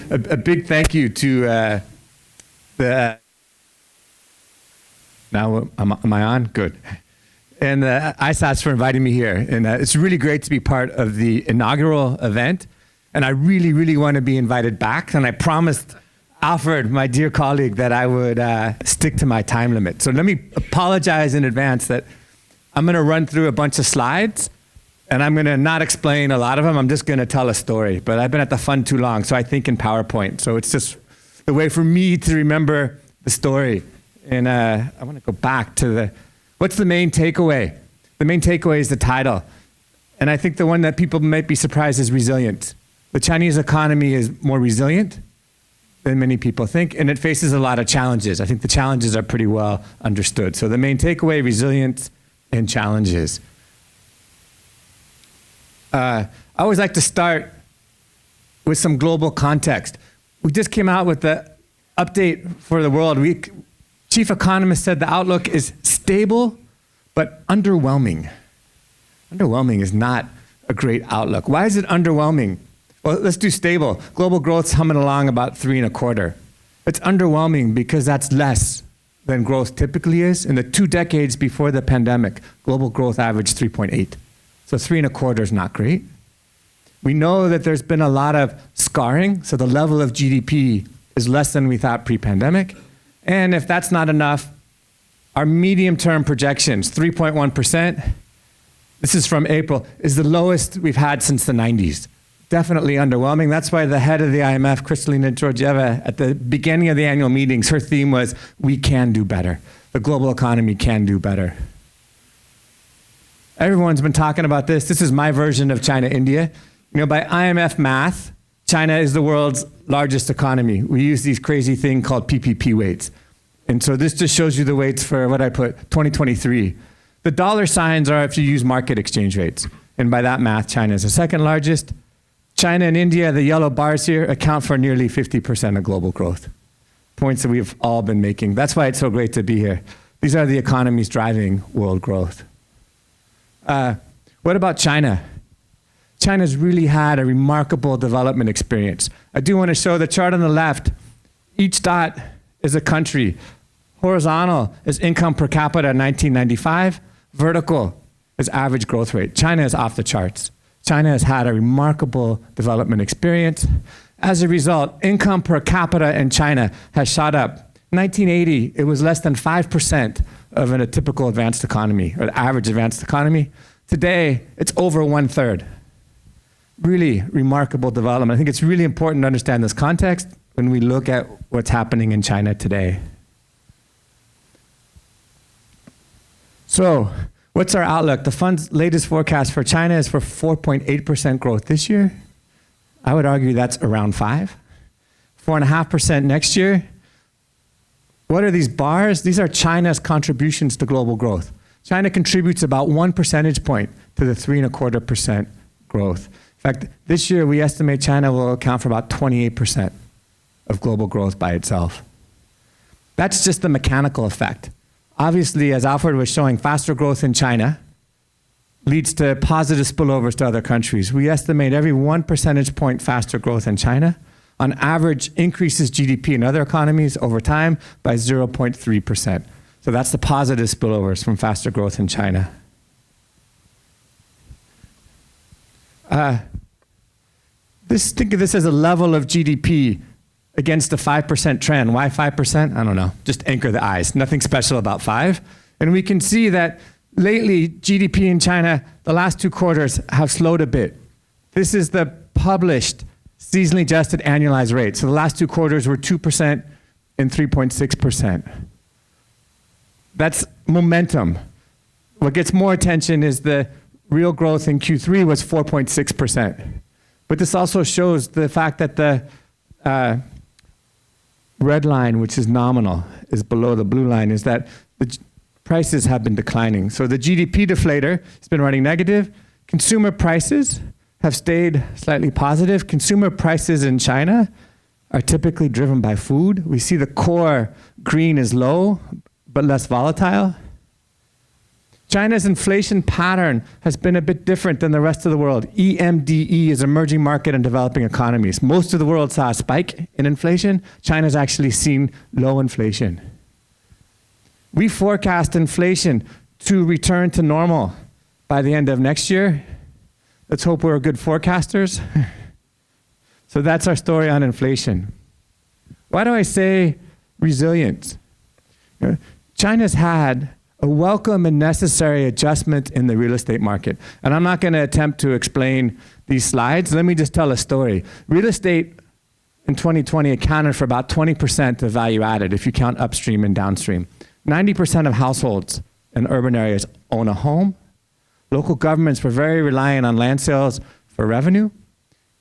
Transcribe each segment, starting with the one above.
a big thank you to now am I on? Good. And ISAS for inviting me here. And it's really great to be part of the inaugural event. And I really, really want to be invited back. And I promised Alfred, my dear colleague, that I would stick to my time limit. So let me apologize in advance that I'm going to run through a bunch of slides. And I'm going to not explain a lot of them. I'm just going to tell a story. But I've been at the fund too long, so I think in PowerPoint. So it's just the way for me to remember the story. And I want to go back to what's the main takeaway? The main takeaway is the title. And I think the one that people might be surprised is resilient. The Chinese economy is more resilient than many people think, and it faces a lot of challenges. I think the challenges are pretty well understood. So the main takeaway, resilience and challenges. I always like to start with some global context. We just came out with the update for the world. Chief economist said the outlook is stable, but underwhelming. Underwhelming is not a great outlook. Why is it underwhelming? Well, let's do stable. Global growth's humming along about 3.25. It's underwhelming because that's less than growth typically is. In the 2 decades before the pandemic, global growth averaged 3.8. So 3.25 is not great. We know that there's been a lot of scarring, so the level of GDP is less than we thought pre-pandemic. And if that's not enough, our medium-term projections, 3.1%, this is from April, is the lowest we've had since the 90s. Definitely underwhelming. That's why the head of the IMF, Kristalina Georgieva, at the beginning of the annual meetings, her theme was, we can do better. The global economy can do better. Everyone's been talking about this. This is my version of China-India. You know, by IMF math, China is the world's largest economy. We use these crazy thing called PPP weights. And so this just shows you the weights for what I put, 2023. The dollar signs are if you use market exchange rates. And by that math, China is the second largest. China and India, the yellow bars here, account for nearly 50% of global growth. Points that we've all been making. That's why it's so great to be here. These are the economies driving world growth. What about China? China's really had a remarkable development experience. I do want to show the chart on the left. Each dot is a country. Horizontal is income per capita in 1995. Vertical is average growth rate. China is off the charts. China has had a remarkable development experience. As a result, income per capita in China has shot up. 1980, it was less than 5% of a typical advanced economy, or the average advanced economy. Today, it's over 1/3. Really remarkable development. I think it's really important to understand this context when we look at what's happening in China today. So, what's our outlook? The fund's latest forecast for China is for 4.8% growth this year. I would argue that's around 5. 4.5% next year. What are these bars? These are China's contributions to global growth. China contributes about 1 percentage point to the 3.25% growth. In fact, this year we estimate China will account for about 28% of global growth by itself. That's just the mechanical effect. Obviously, as Alfred was showing, faster growth in China leads to positive spillovers to other countries. We estimate every 1 percentage point faster growth in China on average increases GDP in other economies over time by 0.3%. So that's the positive spillovers from faster growth in China. Think of this as a level of GDP against a 5% trend. Why 5%? I don't know. Just anchor the eyes. Nothing special about 5. And we can see that lately, GDP in China, the last 2 quarters have slowed a bit. This is the published seasonally adjusted annualized rate. So the last 2 quarters were 2% and 3.6%. That's momentum. What gets more attention is the real growth in Q3 was 4.6%. But this also shows the fact that the red line, which is nominal, is below the blue line, is that the prices have been declining. So the GDP deflator has been running negative. Consumer prices have stayed slightly positive. Consumer prices in China are typically driven by food. We see the core green is low, but less volatile. China's inflation pattern has been a bit different than the rest of the world. EMDE is emerging market and developing economies. Most of the world saw a spike in inflation. China's actually seen low inflation. We forecast inflation to return to normal by the end of next year. Let's hope we're good forecasters. So that's our story on inflation. Why do I say resilience? China's had a welcome and necessary adjustment in the real estate market. And I'm not going to attempt to explain these slides. Let me just tell a story. Real estate in 2020 accounted for about 20% of value added if you count upstream and downstream. 90% of households in urban areas own a home. Local governments were very reliant on land sales for revenue.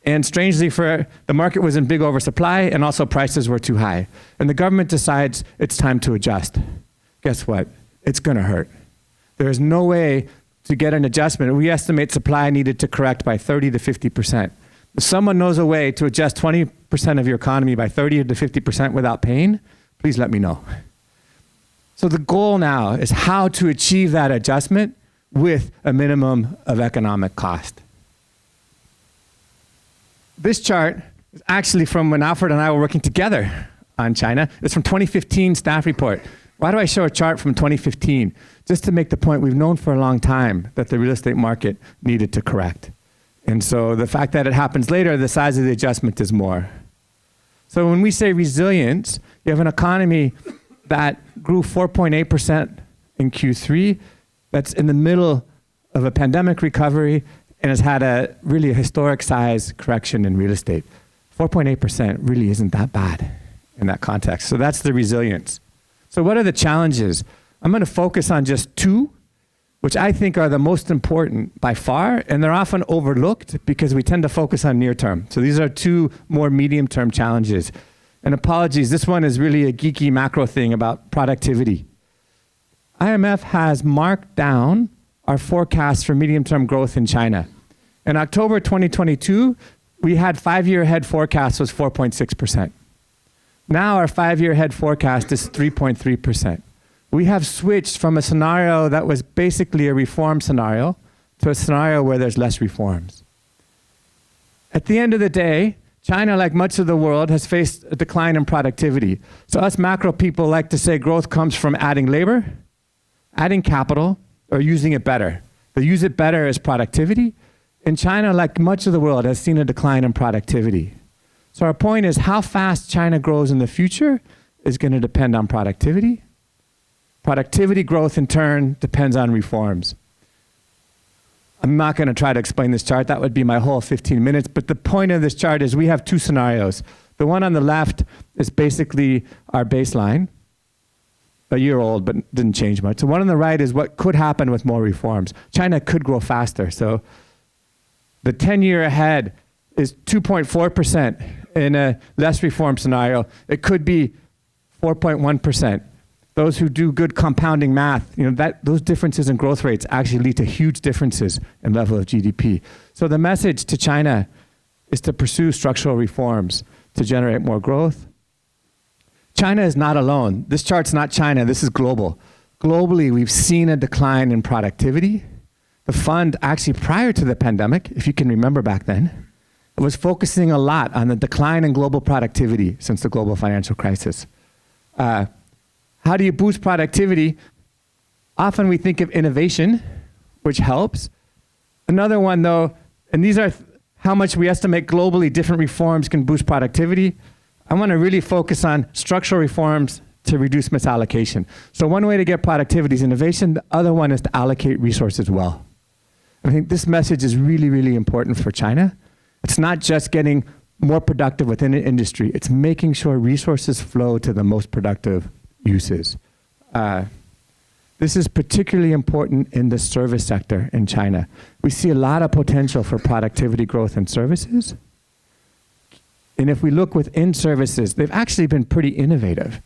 And strangely, the market was in big oversupply and also prices were too high. And the government decides it's time to adjust. Guess what? It's going to hurt. There's no way to get an adjustment. We estimate supply needed to correct by 30 to 50%. If someone knows a way to adjust 20% of your economy by 30 to 50% without pain, please let me know. So the goal now is how to achieve that adjustment with a minimum of economic cost. This chart is actually from when Alfred and I were working together on China. It's from 2015 staff report. Why do I show a chart from 2015? Just to make the point, we've known for a long time that the real estate market needed to correct. And so the fact that it happens later, the size of the adjustment is more. So when we say resilience, you have an economy that grew 4.8% in Q3. That's in the middle of a pandemic recovery and has had a really historic size correction in real estate. 4.8% really isn't that bad in that context. So that's the resilience. So what are the challenges? I'm going to focus on just two, which I think are the most important by far, and they're often overlooked because we tend to focus on near term. So these are two more medium term challenges. And apologies, this one is really a geeky macro thing about productivity. IMF has marked down our forecast for medium term growth in China. In October 2022, we had 5-year ahead forecast was 4.6%. Now our 5-year ahead forecast is 3.3%. We have switched from a scenario that was basically a reform scenario to a scenario where there's less reforms. At the end of the day, China, like much of the world, has faced a decline in productivity. So us macro people like to say growth comes from adding labor, adding capital, or using it better. The use it better is productivity. And China, like much of the world, has seen a decline in productivity. So our point is how fast China grows in the future is going to depend on productivity. Productivity growth, in turn, depends on reforms. I'm not going to try to explain this chart. That would be my whole 15 minutes. But the point of this chart is we have two scenarios. The one on the left is basically our baseline, a year old, but didn't change much. The one on the right is what could happen with more reforms. China could grow faster. So the 10-year ahead is 2.4% in a less reform scenario. It could be 4.1%. Those who do good compounding math, those differences in growth rates actually lead to huge differences in level of GDP. So the message to China is to pursue structural reforms to generate more growth. China is not alone. This chart's not China, this is global. Globally, we've seen a decline in productivity. The fund actually prior to the pandemic, if you can remember back then, it was focusing a lot on the decline in global productivity since the global financial crisis. How do you boost productivity? Often we think of innovation, which helps. Another one though, and these are how much we estimate globally different reforms can boost productivity. I want to really focus on structural reforms to reduce misallocation. So one way to get productivity is innovation. The other one is to allocate resources well. I think this message is really, really important for China. It's not just getting more productive within an industry. It's making sure resources flow to the most productive uses. This is particularly important in the service sector in China. We see a lot of potential for productivity growth in services. And if we look within services, they've actually been pretty innovative.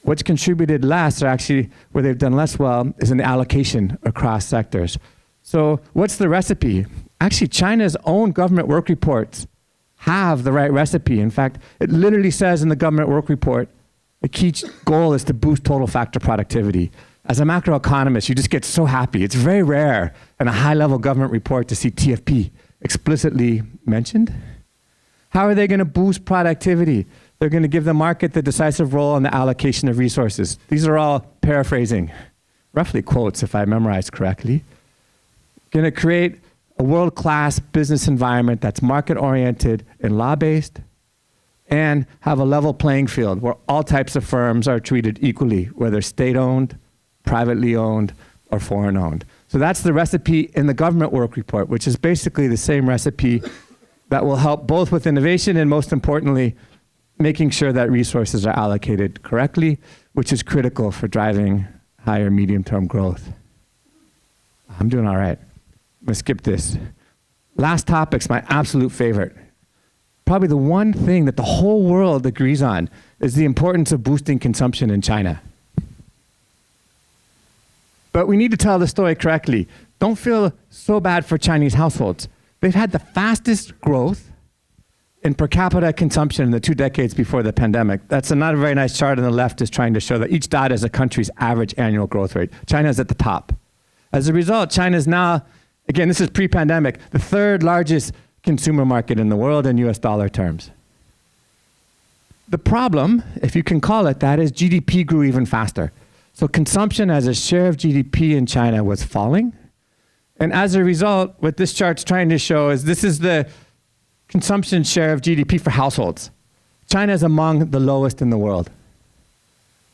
What's contributed less, or actually where they've done less well, is in the allocation across sectors. So what's the recipe? Actually, China's own government work reports have the right recipe. In fact, it literally says in the government work report, the key goal is to boost total factor productivity. As a macroeconomist, you just get so happy. It's very rare in a high-level government report to see TFP explicitly mentioned. How are they going to boost productivity? They're going to give the market the decisive role in the allocation of resources. These are all paraphrasing, roughly quotes if I memorized correctly. Going to create a world-class business environment that's market-oriented and law-based, and have a level playing field where all types of firms are treated equally, whether state-owned, privately owned, or foreign-owned. So that's the recipe in the government work report, which is basically the same recipe that will help both with innovation and, most importantly, making sure that resources are allocated correctly, which is critical for driving higher medium-term growth. I'm doing all right. I'm gonna skip this. Last topic's my absolute favorite. Probably the one thing that the whole world agrees on is the importance of boosting consumption in China. But we need to tell the story correctly. Don't feel so bad for Chinese households. They've had the fastest growth in per capita consumption in the 2 decades before the pandemic. That's not a very nice chart on the left is trying to show that each dot is a country's average annual growth rate. China's at the top. As a result, China's now, again, this is pre-pandemic, the 3rd largest consumer market in the world in US dollar terms. The problem, if you can call it that, is GDP grew even faster. So consumption as a share of GDP in China was falling. And as a result, what this chart's trying to show is this is the consumption share of GDP for households. China is among the lowest in the world.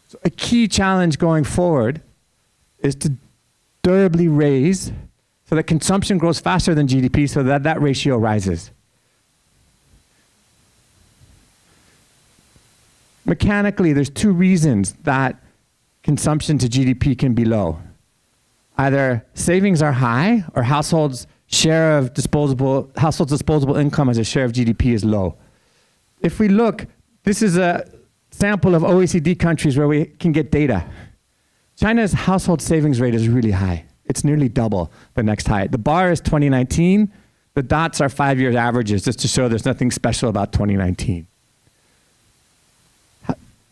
So a key challenge going forward is to durably raise so that consumption grows faster than GDP so that that ratio rises. Mechanically, there's 2 reasons that consumption to GDP can be low. Either savings are high or households' disposable income as a share of GDP is low. If we look, this is a sample of OECD countries where we can get data. China's household savings rate is really high. It's nearly double the next height. The bar is 2019. The dots are 5-year averages just to show there's nothing special about 2019.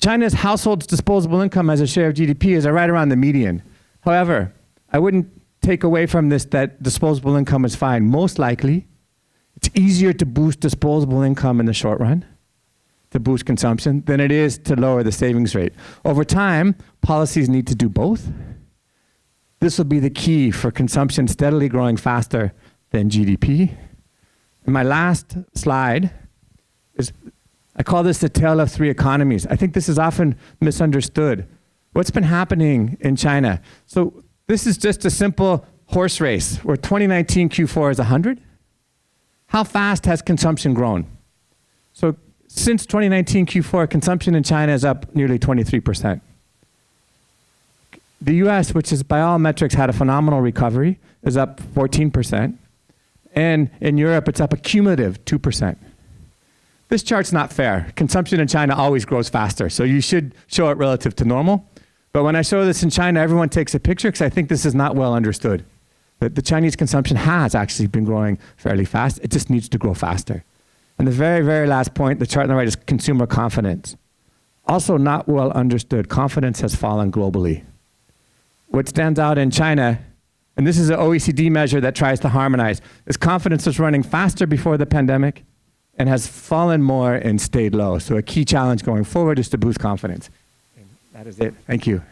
China's household's disposable income as a share of GDP is right around the median. However, I wouldn't take away from this that disposable income is fine. Most likely, it's easier to boost disposable income in the short run, to boost consumption, than it is to lower the savings rate. Over time, policies need to do both. This will be the key for consumption steadily growing faster than GDP. And my last slide is, I call this the tale of 3 economies. I think this is often misunderstood. What's been happening in China? So this is just a simple horse race where 2019 Q4 is 100. How fast has consumption grown? So since 2019 Q4, consumption in China is up nearly 23%. The US, which is by all metrics had a phenomenal recovery, is up 14%. And in Europe, it's up a cumulative 2%. This chart's not fair. Consumption in China always grows faster, so you should show it relative to normal. But when I show this in China, everyone takes a picture because I think this is not well understood. That the Chinese consumption has actually been growing fairly fast. It just needs to grow faster. And the very, very last point, the chart on the right, is consumer confidence. Also not well understood. Confidence has fallen globally. What stands out in China, and this is an OECD measure that tries to harmonize, is confidence was running faster before the pandemic and has fallen more and stayed low. So a key challenge going forward is to boost confidence. And that is it. Thank you.